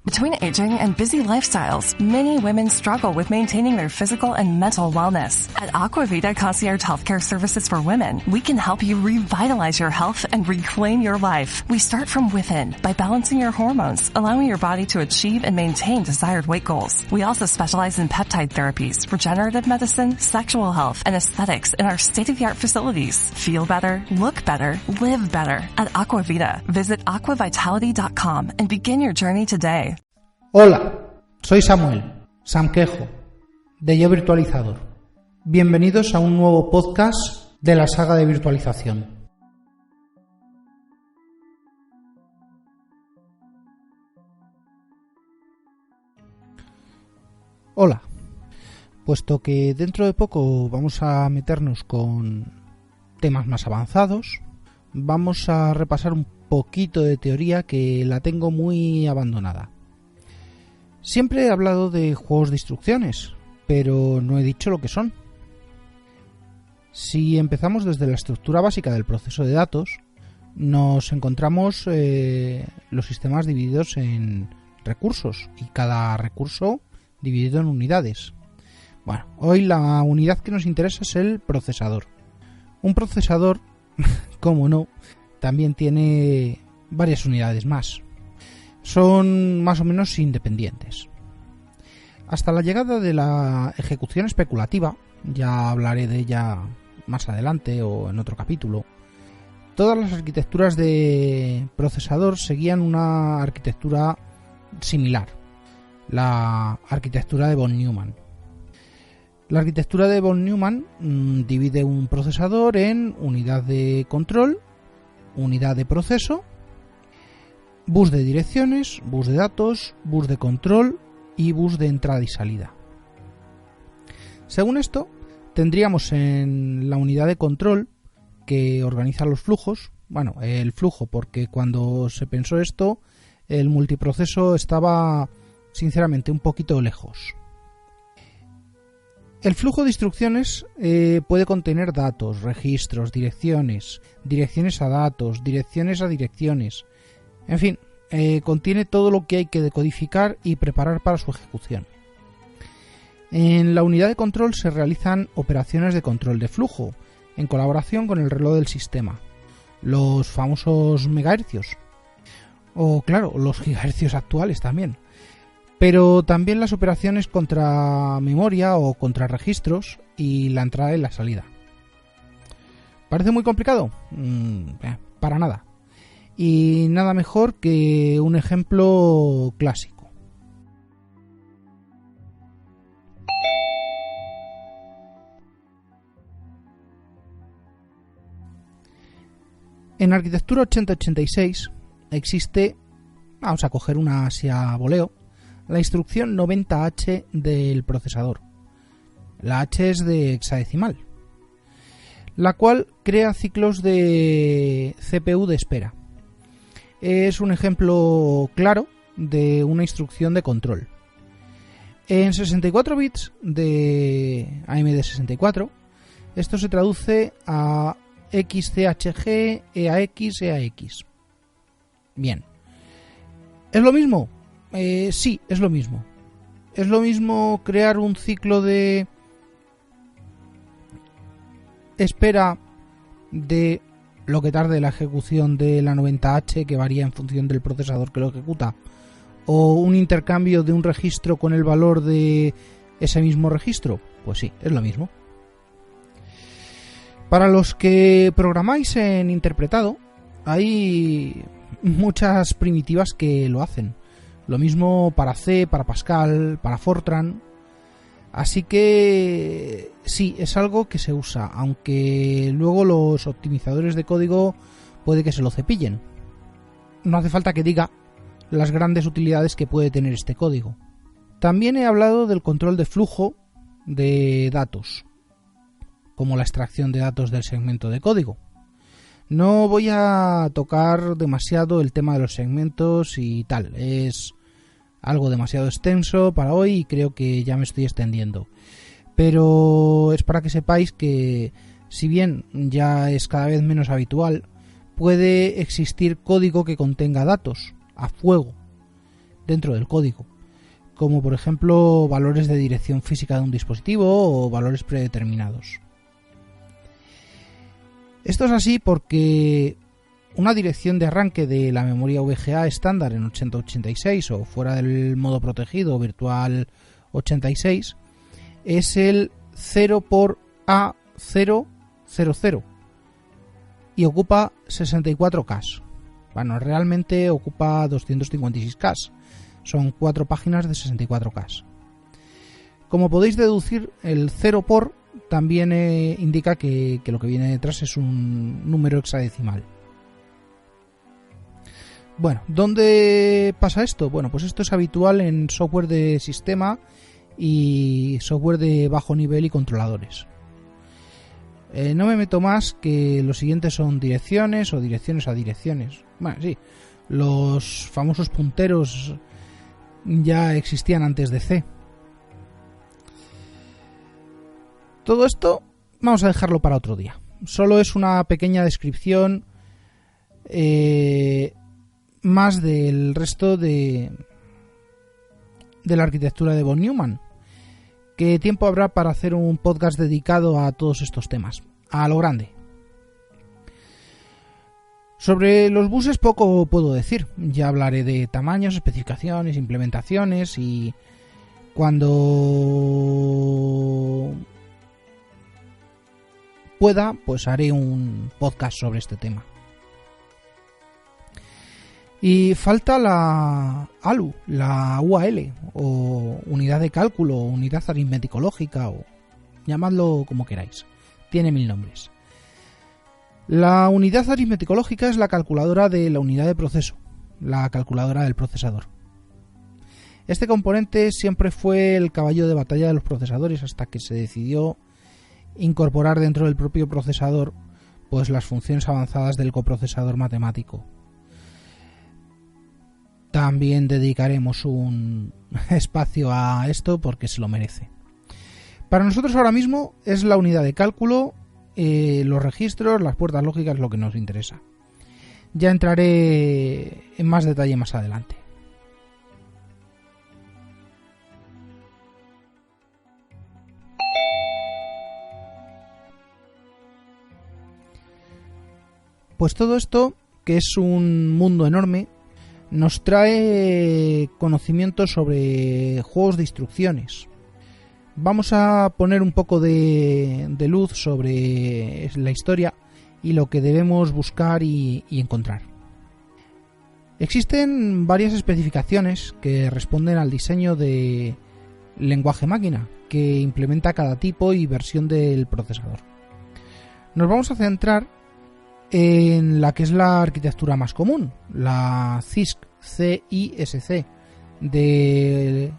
Between aging and busy lifestyles, many women struggle with maintaining their physical and mental wellness. At Aquavita Concierge Healthcare Services for Women, we can help you revitalize your health and reclaim your life. We start from within by balancing your hormones, allowing your body to achieve and maintain desired weight goals. We also specialize in peptide therapies, regenerative medicine, sexual health, and aesthetics in our state-of-the-art facilities. Feel better, look better, live better. At Aquavita, visit aquavitality.com and begin your journey today. Hola, soy Samuel, Sam Quejo, de Yo Virtualizador. Bienvenidos a un nuevo podcast de la saga de virtualización. Hola, puesto que dentro de poco vamos a meternos con temas más avanzados, vamos a repasar un poquito de teoría que la tengo muy abandonada. Siempre he hablado de juegos de instrucciones, pero no he dicho lo que son. Si empezamos desde la estructura básica del proceso de datos, nos encontramos los sistemas divididos en recursos y cada recurso dividido en unidades. Bueno, hoy la unidad que nos interesa es el procesador. Un procesador, como no, también tiene varias unidades más. Son más o menos independientes. Hasta la llegada de la ejecución especulativa, ya hablaré de ella más adelante o en otro capítulo, todas las arquitecturas de procesador seguían una arquitectura similar, la arquitectura de von Neumann. La arquitectura de von Neumann divide un procesador en unidad de control, unidad de proceso, bus de direcciones, bus de datos, bus de control y bus de entrada y salida. Según esto, tendríamos en la unidad de control que organiza los flujos, bueno, el flujo, porque cuando se pensó esto, el multiproceso estaba sinceramente un poquito lejos. El flujo de instrucciones puede contener datos, registros, direcciones, direcciones a datos, direcciones a direcciones. En fin, contiene todo lo que hay que decodificar y preparar para su ejecución. En la unidad de control se realizan operaciones de control de flujo, en colaboración con el reloj del sistema, los famosos megahercios, o claro, los gigahercios actuales también, pero también las operaciones contra memoria o contra registros y la entrada y la salida. ¿Parece muy complicado? Para nada. Y nada mejor que un ejemplo clásico. En arquitectura 8086 existe, vamos a coger una así a voleo, la instrucción 90H del procesador. La H es de hexadecimal, la cual crea ciclos de CPU de espera. Es un ejemplo claro de una instrucción de control. En 64 bits de AMD64, esto se traduce a XCHG, EAX, EAX. Bien. ¿Es lo mismo? Sí, es lo mismo. Es lo mismo crear un ciclo de espera de lo que tarde la ejecución de la 90H, que varía en función del procesador que lo ejecuta, o un intercambio de un registro con el valor de ese mismo registro. Pues sí, es lo mismo. Para los que programáis en interpretado, hay muchas primitivas que lo hacen. Lo mismo para C, para Pascal, para Fortran. Así que sí, es algo que se usa, aunque luego los optimizadores de código puede que se lo cepillen. No hace falta que diga las grandes utilidades que puede tener este código. También he hablado del control de flujo de datos, como la extracción de datos del segmento de código. No voy a tocar demasiado el tema de los segmentos y tal, es algo demasiado extenso para hoy y creo que ya me estoy extendiendo. Pero es para que sepáis que, si bien ya es cada vez menos habitual, puede existir código que contenga datos a fuego. dentro del código, como por ejemplo valores de dirección física de un dispositivo o valores predeterminados. Esto es así porque una dirección de arranque de la memoria VGA estándar en 8086 o fuera del modo protegido virtual 86 es el 0 por A000 y ocupa 64K. Bueno, realmente ocupa 256K. Son 4 páginas de 64K. Como podéis deducir, el 0 por también indica que lo que viene detrás es un número hexadecimal. Bueno, ¿dónde pasa esto? Bueno, pues esto es habitual en software de sistema y software de bajo nivel y controladores. No me meto más, que los siguientes son direcciones o direcciones a direcciones. Bueno, sí, los famosos punteros ya existían antes de C. Todo esto vamos a dejarlo para otro día. Solo es una pequeña descripción más del resto de la arquitectura de von Neumann. ¿Qué tiempo habrá para hacer un podcast dedicado a todos estos temas? A lo grande. Sobre los buses poco puedo decir. Ya hablaré de tamaños, especificaciones, implementaciones y cuando pueda, pues haré un podcast sobre este tema. Y falta la ALU, la UAL, o unidad de cálculo, o unidad aritmético-lógica, o llamadlo como queráis. Tiene 1000 nombres. La unidad aritmético-lógica es la calculadora de la unidad de proceso, la calculadora del procesador. Este componente siempre fue el caballo de batalla de los procesadores hasta que se decidió incorporar dentro del propio procesador pues las funciones avanzadas del coprocesador matemático. También dedicaremos un espacio a esto porque se lo merece. Para nosotros ahora mismo es la unidad de cálculo, los registros, las puertas lógicas lo que nos interesa. Ya entraré en más detalle más adelante. Pues todo esto, que es un mundo enorme, nos trae conocimiento sobre juegos de instrucciones. Vamos a poner un poco de luz sobre la historia y lo que debemos buscar y encontrar. Existen varias especificaciones que responden al diseño de lenguaje máquina que implementa cada tipo y versión del procesador. Nos vamos a centrar en la que es la arquitectura más común, la CISC de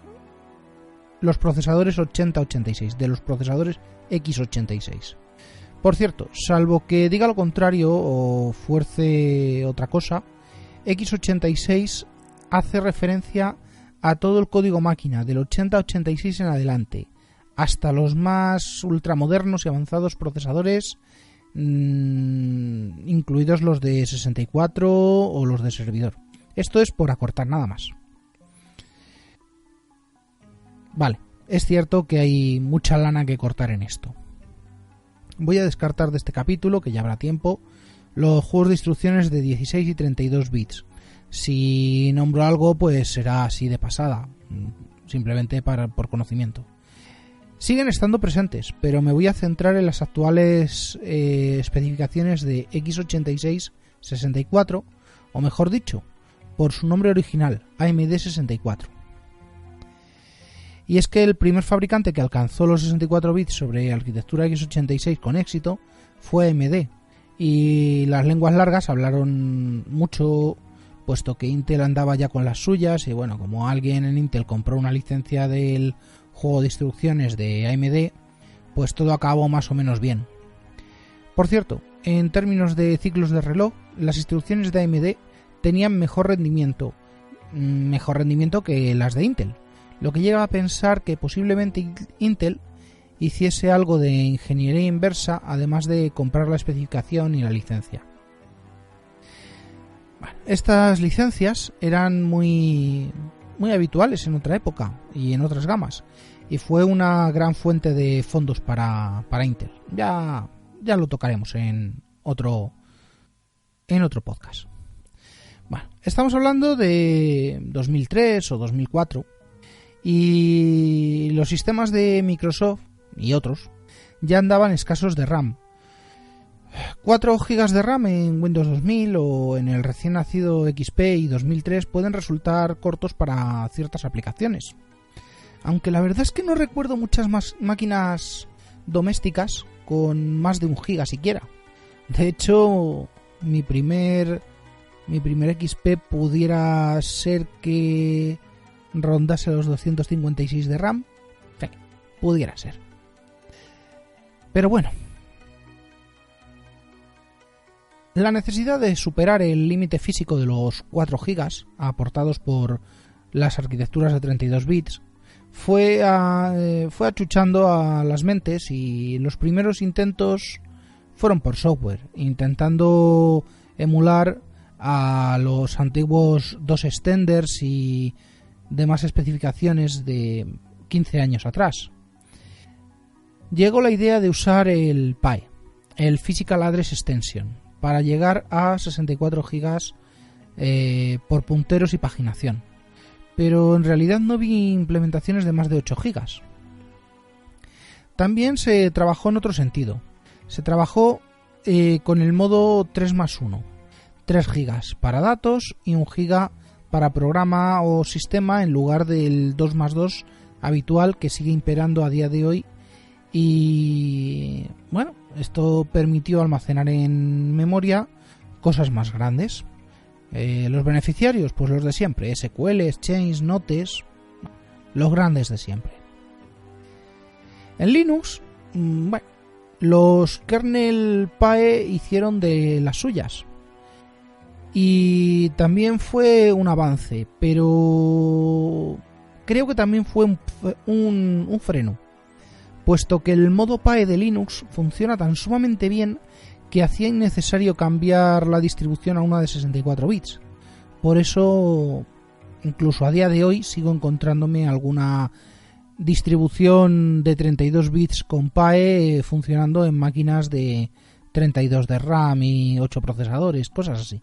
los procesadores 8086, de los procesadores x86. Por cierto, salvo que diga lo contrario o fuerce otra cosa, x86 hace referencia a todo el código máquina del 8086 en adelante, hasta los más ultramodernos y avanzados procesadores, incluidos los de 64 o los de servidor. Esto es por acortar nada más. Vale, es cierto que hay mucha lana que cortar en esto. Voy a descartar de este capítulo, que ya habrá tiempo, los juegos de instrucciones de 16 y 32 bits. Si nombro algo, pues será así de pasada, simplemente por conocimiento. Siguen estando presentes, pero me voy a centrar en las actuales especificaciones de x86-64, o mejor dicho, por su nombre original, AMD 64. Y es que el primer fabricante que alcanzó los 64 bits sobre arquitectura x86 con éxito fue AMD, y las lenguas largas hablaron mucho, puesto que Intel andaba ya con las suyas, y bueno, como alguien en Intel compró una licencia del juego de instrucciones de AMD, pues todo acabó más o menos bien. Por cierto, en términos de ciclos de reloj, las instrucciones de AMD tenían mejor rendimiento que las de Intel, lo que lleva a pensar que posiblemente Intel hiciese algo de ingeniería inversa, además de comprar la especificación y la licencia. Bueno, estas licencias eran muy muy habituales en otra época y en otras gamas, y fue una gran fuente de fondos para Intel. Ya lo tocaremos en otro podcast. Bueno, estamos hablando de 2003 o 2004 y los sistemas de Microsoft y otros ya andaban escasos de RAM. 4 GB de RAM en Windows 2000 o en el recién nacido XP y 2003 pueden resultar cortos para ciertas aplicaciones. Aunque la verdad es que no recuerdo muchas más máquinas domésticas con más de 1 GB siquiera. De hecho, mi primer XP pudiera ser que rondase los 256 de RAM. Sí, pudiera ser. Pero bueno, la necesidad de superar el límite físico de los 4 GB aportados por las arquitecturas de 32 bits fue achuchando a las mentes, y los primeros intentos fueron por software, intentando emular a los antiguos DOS extenders y demás especificaciones de 15 años atrás. Llegó la idea de usar el PAE, el Physical Address Extension, para llegar a 64 GB por punteros y paginación, pero en realidad no vi implementaciones de más de 8 GB. También se trabajó en otro sentido. Se trabajó con el modo 3+1, 3 GB para datos y 1 GB para programa o sistema, en lugar del 2+2 habitual que sigue imperando a día de hoy. Y bueno, esto permitió almacenar en memoria cosas más grandes. Los beneficiarios, pues los de siempre: SQL, Exchange, Notes, los grandes de siempre. En Linux, bueno, los kernel PAE hicieron de las suyas, y también fue un avance, pero creo que también fue un freno, puesto que el modo PAE de Linux funciona tan sumamente bien que hacía innecesario cambiar la distribución a una de 64 bits. Por eso, incluso a día de hoy, sigo encontrándome alguna distribución de 32 bits con PAE funcionando en máquinas de 32 de RAM y 8 procesadores, cosas así.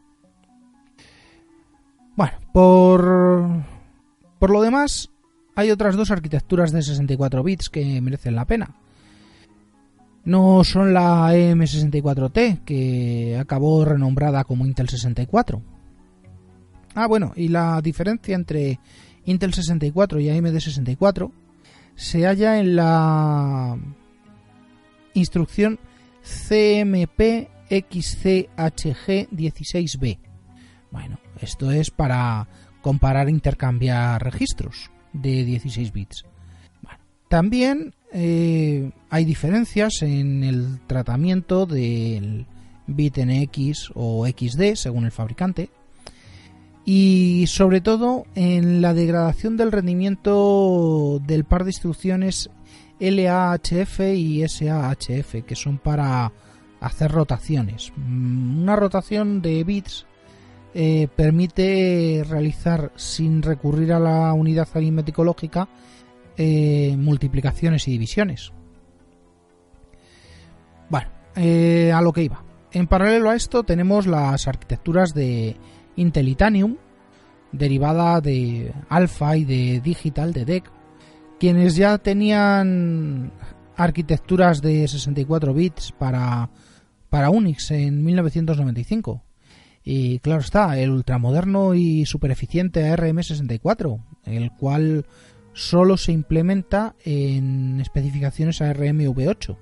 Bueno, por lo demás, hay otras dos arquitecturas de 64 bits que merecen la pena. No son la EM64T, que acabó renombrada como Intel 64. Bueno, y la diferencia entre Intel 64 y AMD 64 se halla en la instrucción CMP XCHG16B. Bueno, esto es para comparar e intercambiar registros de 16 bits. Bueno, también hay diferencias en el tratamiento del bit NX o XD según el fabricante, y sobre todo en la degradación del rendimiento del par de instrucciones LAHF y SAHF, que son para hacer rotaciones. Una rotación de bits permite realizar, sin recurrir a la unidad aritmético lógica, multiplicaciones y divisiones. Bueno, a lo que iba. En paralelo a esto tenemos las arquitecturas de Intel Itanium, derivada de Alpha y de Digital, de DEC, quienes ya tenían arquitecturas de 64 bits para Unix en 1995. Y claro está, el ultramoderno y super eficiente ARM64, el cual solo se implementa en especificaciones ARM v8,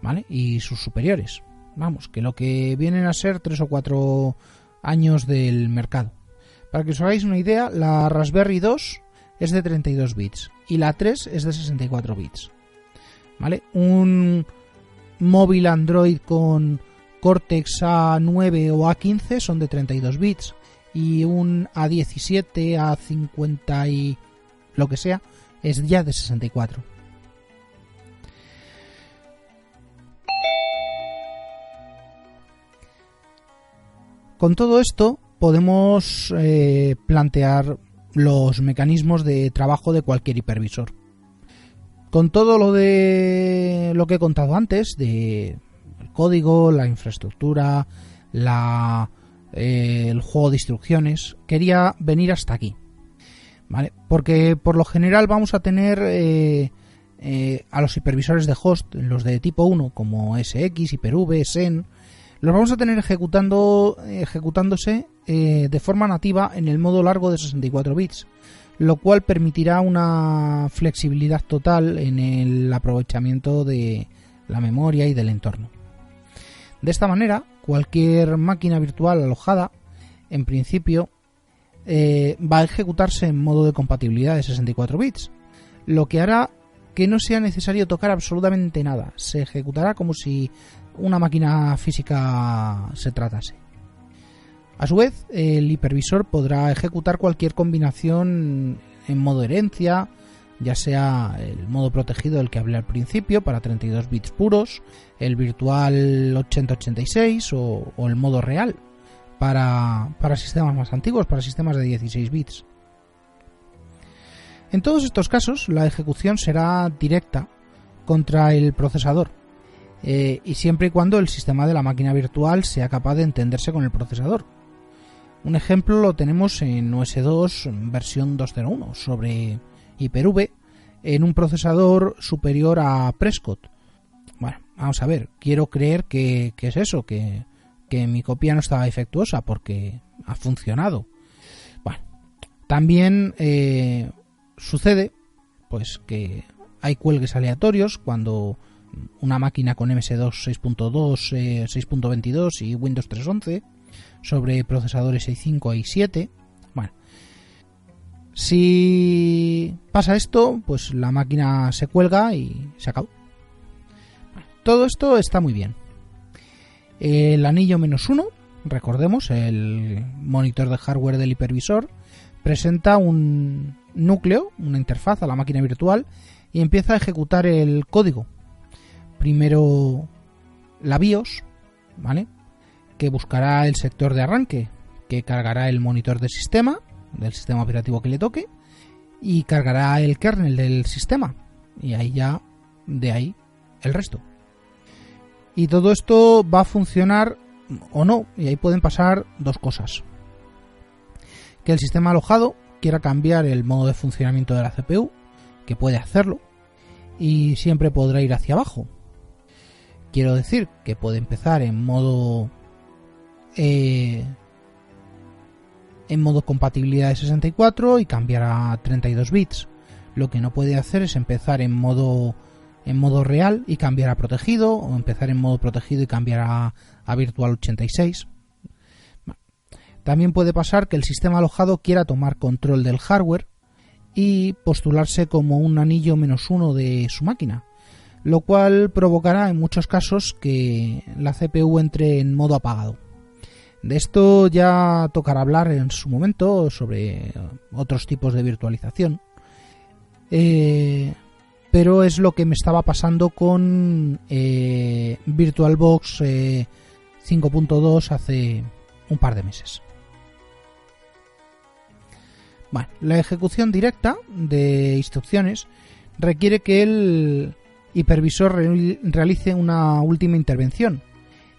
¿vale? Y sus superiores. Vamos, que lo que vienen a ser 3 o 4 años del mercado. Para que os hagáis una idea, la Raspberry 2 es de 32 bits y la 3 es de 64 bits. ¿Vale? Un móvil Android con Cortex A9 o A15 son de 32 bits y un A17, A50 y lo que sea es ya de 64. Con todo esto podemos plantear los mecanismos de trabajo de cualquier hipervisor. Con todo lo que he contado antes, de el código, la infraestructura, el juego de instrucciones, quería venir hasta aquí, ¿vale? Porque por lo general vamos a tener a los hipervisores de host, los de tipo 1 como SX, Hyper-V, Xen, los vamos a tener ejecutándose de forma nativa en el modo largo de 64 bits, lo cual permitirá una flexibilidad total en el aprovechamiento de la memoria y del entorno. De esta manera, cualquier máquina virtual alojada, en principio, va a ejecutarse en modo de compatibilidad de 64 bits, lo que hará que no sea necesario tocar absolutamente nada. Se ejecutará como si una máquina física se tratase. A su vez, el hipervisor podrá ejecutar cualquier combinación en modo herencia, ya sea el modo protegido del que hablé al principio para 32 bits puros, el virtual 8086 o el modo real para sistemas más antiguos, para sistemas de 16 bits. En todos estos casos, la ejecución será directa contra el procesador, y siempre y cuando el sistema de la máquina virtual sea capaz de entenderse con el procesador. Un ejemplo lo tenemos en OS 2 versión 2.0.1 sobre Hyper-V en un procesador superior a Prescott. Bueno, vamos a ver, quiero creer que es eso, que mi copia no estaba defectuosa porque ha funcionado. Bueno, también sucede pues que hay cuelgues aleatorios cuando una máquina con MS2 6.2, 6.22 y Windows 3.11 sobre procesadores i5 y i7. Bueno, si pasa esto, pues la máquina se cuelga y se acabó. Todo esto está muy bien. El anillo -1, recordemos, el monitor de hardware del hipervisor, presenta un núcleo, una interfaz a la máquina virtual y empieza a ejecutar el código. Primero la BIOS, ¿vale?, que buscará el sector de arranque, que cargará el monitor del sistema operativo que le toque, y cargará el kernel del sistema, y ahí ya, de ahí, el resto. Y todo esto va a funcionar o no, y ahí pueden pasar dos cosas. Que el sistema alojado quiera cambiar el modo de funcionamiento de la CPU, que puede hacerlo, y siempre podrá ir hacia abajo. Quiero decir que puede empezar en modo compatibilidad de 64 y cambiar a 32 bits. Lo que no puede hacer es empezar en modo real y cambiar a protegido, o empezar en modo protegido y cambiar a virtual 86. También puede pasar que el sistema alojado quiera tomar control del hardware y postularse como un anillo -1 de su máquina, lo cual provocará en muchos casos que la CPU entre en modo apagado. De esto ya tocará hablar en su momento sobre otros tipos de virtualización, pero es lo que me estaba pasando con VirtualBox 5.2 hace un par de meses. Bueno, la ejecución directa de instrucciones requiere que el hipervisor realice una última intervención,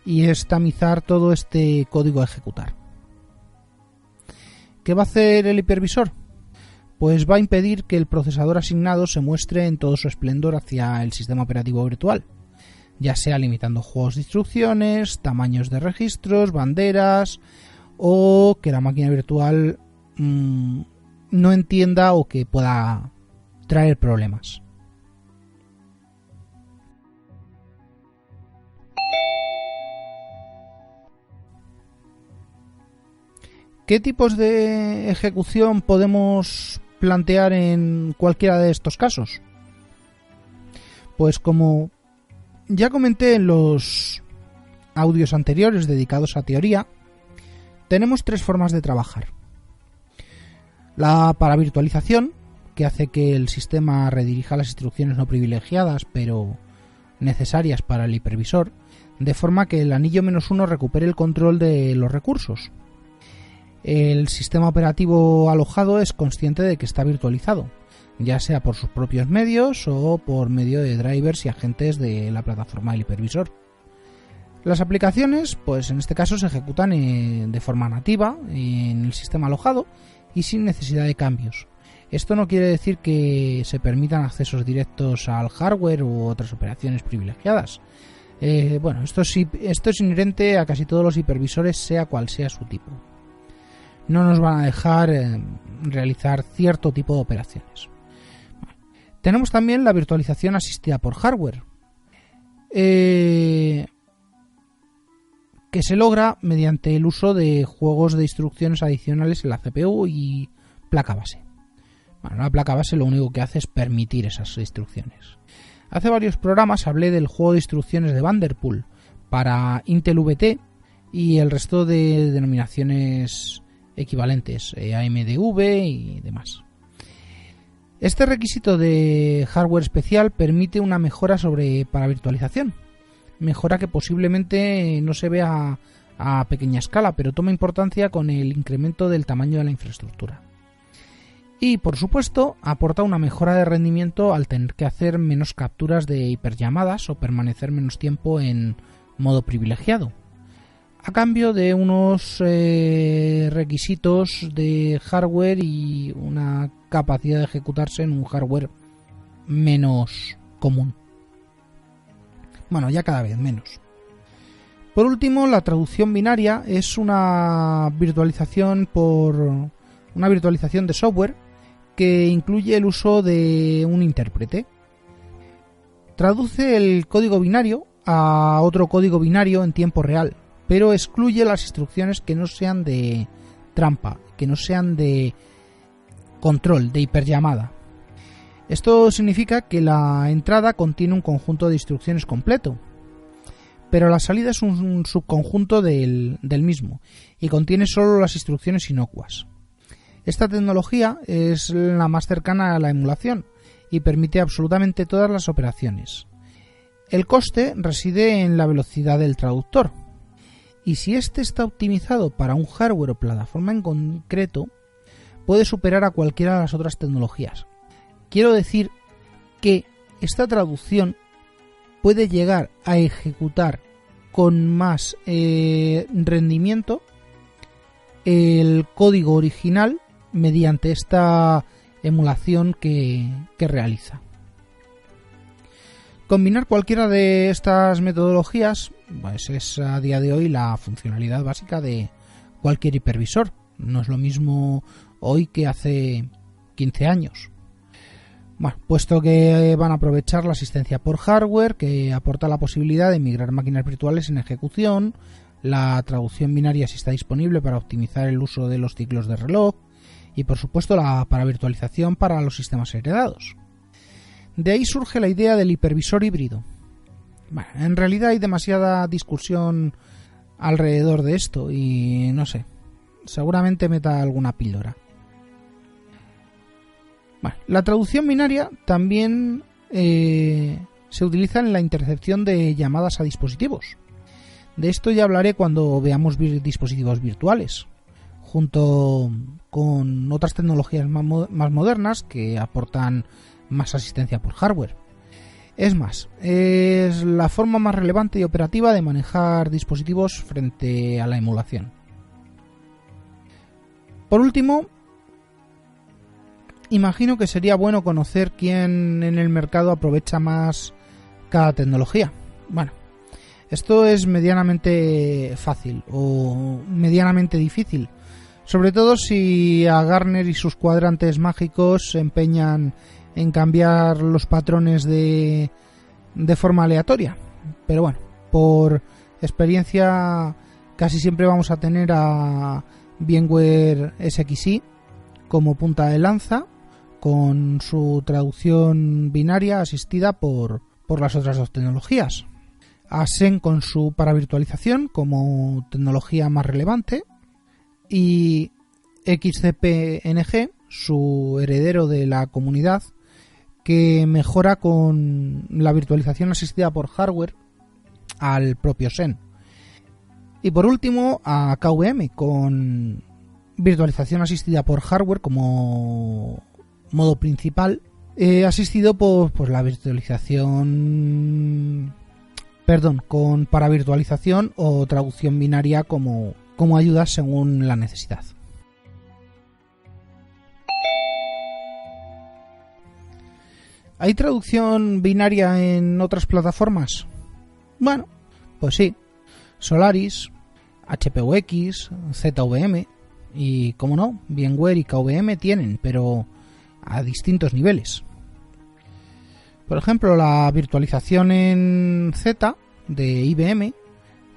y es tamizar todo este código a ejecutar. ¿Qué va a hacer el hipervisor? Pues va a impedir que el procesador asignado se muestre en todo su esplendor hacia el sistema operativo virtual, ya sea limitando juegos de instrucciones, tamaños de registros, banderas, o que la máquina virtual no entienda o que pueda traer problemas. ¿Qué tipos de ejecución podemos plantear en cualquiera de estos casos? Pues como ya comenté en los audios anteriores dedicados a teoría, tenemos tres formas de trabajar. La paravirtualización, que hace que el sistema redirija las instrucciones no privilegiadas pero necesarias para el hipervisor, de forma que el anillo -1 recupere el control de los recursos. El sistema operativo alojado es consciente de que está virtualizado, ya sea por sus propios medios o por medio de drivers y agentes de la plataforma del hipervisor. Las aplicaciones, pues en este caso, se ejecutan de forma nativa en el sistema alojado y sin necesidad de cambios. Esto no quiere decir que se permitan accesos directos al hardware u otras operaciones privilegiadas. Esto es inherente a casi todos los hipervisores, sea cual sea su tipo. No nos van a dejar realizar cierto tipo de operaciones. Tenemos también la virtualización asistida por hardware, que se logra mediante el uso de juegos de instrucciones adicionales en la CPU y placa base. Bueno, la placa base lo único que hace es permitir esas instrucciones. Hace varios programas hablé del juego de instrucciones de Vanderpool para Intel VT y el resto de denominaciones equivalentes, AMDV y demás. Este requisito de hardware especial permite una mejora para virtualización. Mejora que posiblemente no se vea a pequeña escala, pero toma importancia con el incremento del tamaño de la infraestructura. Y, por supuesto, aporta una mejora de rendimiento al tener que hacer menos capturas de hiperllamadas o permanecer menos tiempo en modo privilegiado, a cambio de unos requisitos de hardware y una capacidad de ejecutarse en un hardware menos común. Bueno, ya cada vez menos. Por último, la traducción binaria es una virtualización de software que incluye el uso de un intérprete. Traduce el código binario a otro código binario en tiempo real, pero excluye las instrucciones que no sean de trampa, que no sean de control, de hiperllamada. Esto significa que la entrada contiene un conjunto de instrucciones completo, pero la salida es un subconjunto del mismo y contiene solo las instrucciones inocuas. Esta tecnología es la más cercana a la emulación y permite absolutamente todas las operaciones. El coste reside en la velocidad del traductor, y si este está optimizado para un hardware o plataforma en concreto, puede superar a cualquiera de las otras tecnologías. Quiero decir que esta traducción puede llegar a ejecutar con más rendimiento el código original mediante esta emulación que realiza. Combinar cualquiera de estas metodologías pues es a día de hoy la funcionalidad básica de cualquier hipervisor. No es lo mismo hoy que hace 15 años. Bueno, puesto que van a aprovechar la asistencia por hardware, que aporta la posibilidad de migrar máquinas virtuales en ejecución, la traducción binaria si está disponible para optimizar el uso de los ciclos de reloj y, por supuesto, la paravirtualización para los sistemas heredados. De ahí surge la idea del hipervisor híbrido. Bueno, en realidad hay demasiada discusión alrededor de esto y no sé, seguramente meta alguna píldora. Bueno, la traducción binaria también se utiliza en la intercepción de llamadas a dispositivos. De esto ya hablaré cuando veamos dispositivos virtuales, junto con otras tecnologías más modernas que aportan más asistencia por hardware. Es más, es la forma más relevante y operativa de manejar dispositivos frente a la emulación. Por último, imagino que sería bueno conocer quién en el mercado aprovecha más cada tecnología. Bueno, esto es medianamente fácil o medianamente difícil, sobre todo si a Gartner y sus cuadrantes mágicos se empeñan en cambiar los patrones de forma aleatoria. Pero bueno, por experiencia casi siempre vamos a tener a VMware SXI como punta de lanza, con su traducción binaria asistida por las otras dos tecnologías. Xen con su paravirtualización como tecnología más relevante y XCP-NG, su heredero de la comunidad, que mejora con la virtualización asistida por hardware al propio Xen. Y por último a KVM con virtualización asistida por hardware como modo principal, asistido por la virtualización, con paravirtualización o traducción binaria como ayuda según la necesidad. ¿Hay traducción binaria en otras plataformas? Bueno, pues sí. Solaris, HPUX, ZVM y, como no, VMware y KVM tienen, pero a distintos niveles. Por ejemplo, la virtualización en Z de IBM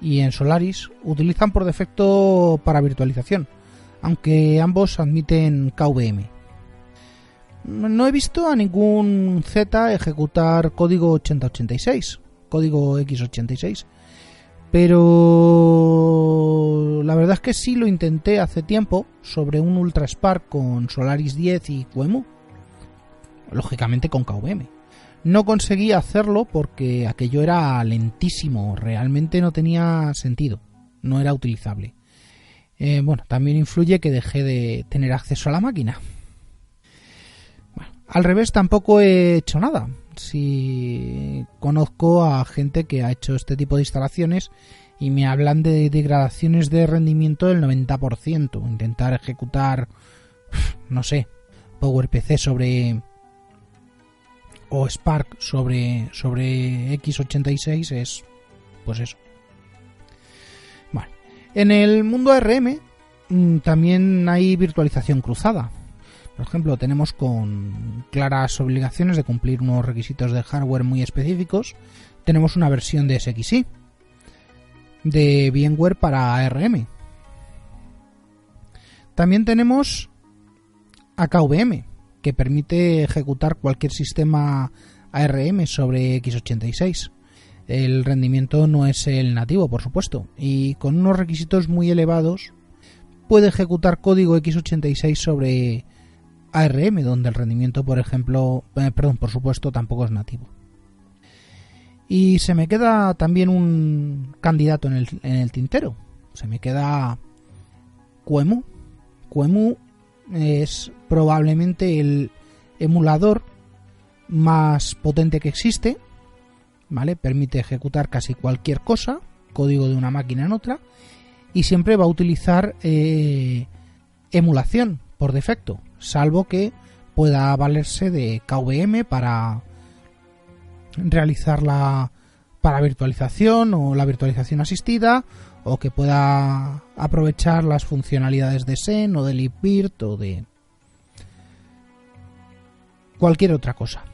y en Solaris utilizan por defecto para virtualización, aunque ambos admiten KVM. No he visto a ningún Z ejecutar código 8086, código x86, pero la verdad es que sí lo intenté hace tiempo sobre un UltraSpark con Solaris 10 y QEMU, lógicamente con KVM. No conseguí hacerlo porque aquello era lentísimo, realmente no tenía sentido, no era utilizable. También influye que dejé de tener acceso a la máquina. Al revés, tampoco he hecho nada. Si conozco a gente que ha hecho este tipo de instalaciones y me hablan de degradaciones de rendimiento del 90%. Intentar ejecutar, no sé, PowerPC o Spark sobre x86 es pues eso. Bueno, en el mundo ARM también hay virtualización cruzada. Por ejemplo, tenemos con claras obligaciones de cumplir unos requisitos de hardware muy específicos. Tenemos una versión de SXI de VMware para ARM. También tenemos a KVM, que permite ejecutar cualquier sistema ARM sobre x86. El rendimiento no es el nativo, por supuesto, y con unos requisitos muy elevados puede ejecutar código x86 sobre ARM, donde el rendimiento, por supuesto, tampoco es nativo. Y se me queda también un candidato en el tintero. Se me queda QEMU. QEMU es probablemente el emulador más potente que existe, ¿vale? Permite ejecutar casi cualquier cosa, código de una máquina en otra, y siempre va a utilizar emulación por defecto, salvo que pueda valerse de KVM para realizar la virtualización o la virtualización asistida, o que pueda aprovechar las funcionalidades de Xen o de libvirt o de cualquier otra cosa.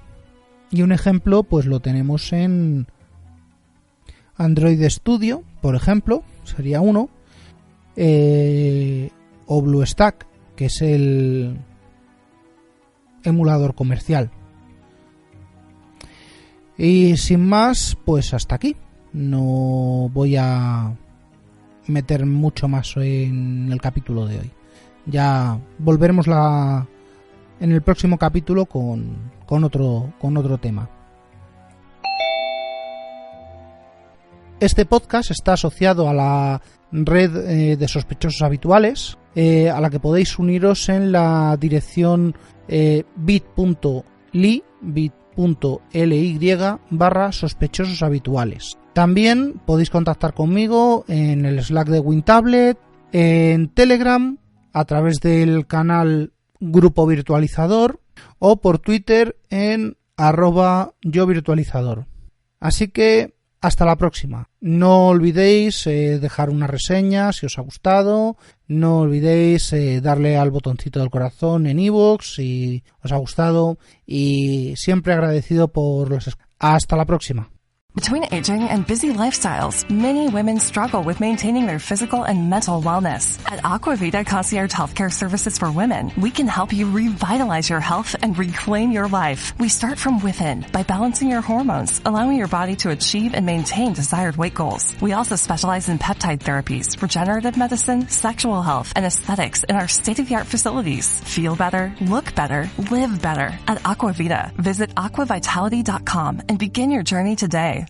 Y un ejemplo pues lo tenemos en Android Studio, por ejemplo, sería uno, o BlueStack, que es el emulador comercial. Y sin más, pues hasta aquí. No voy a meter mucho más en el capítulo de hoy. Ya volveremos en el próximo capítulo con otro tema. Este podcast está asociado a la red de sospechosos habituales, a la que podéis uniros en la dirección bit.ly/sospechosos habituales. También podéis contactar conmigo en el Slack de WinTablet, en Telegram, a través del canal Grupo Virtualizador, o por Twitter en @yovirtualizador. Así que hasta la próxima. No olvidéis dejar una reseña si os ha gustado. No olvidéis darle al botoncito del corazón en iVoox si os ha gustado. Y siempre agradecido por los... Hasta la próxima. Between aging and busy lifestyles, many women struggle with maintaining their physical and mental wellness. At Aquavita Concierge Healthcare Services for Women, we can help you revitalize your health and reclaim your life. We start from within by balancing your hormones, allowing your body to achieve and maintain desired weight goals. We also specialize in peptide therapies, regenerative medicine, sexual health, and aesthetics in our state-of-the-art facilities. Feel better, look better, live better at Aquavita. Visit aquavitality.com and begin your journey today.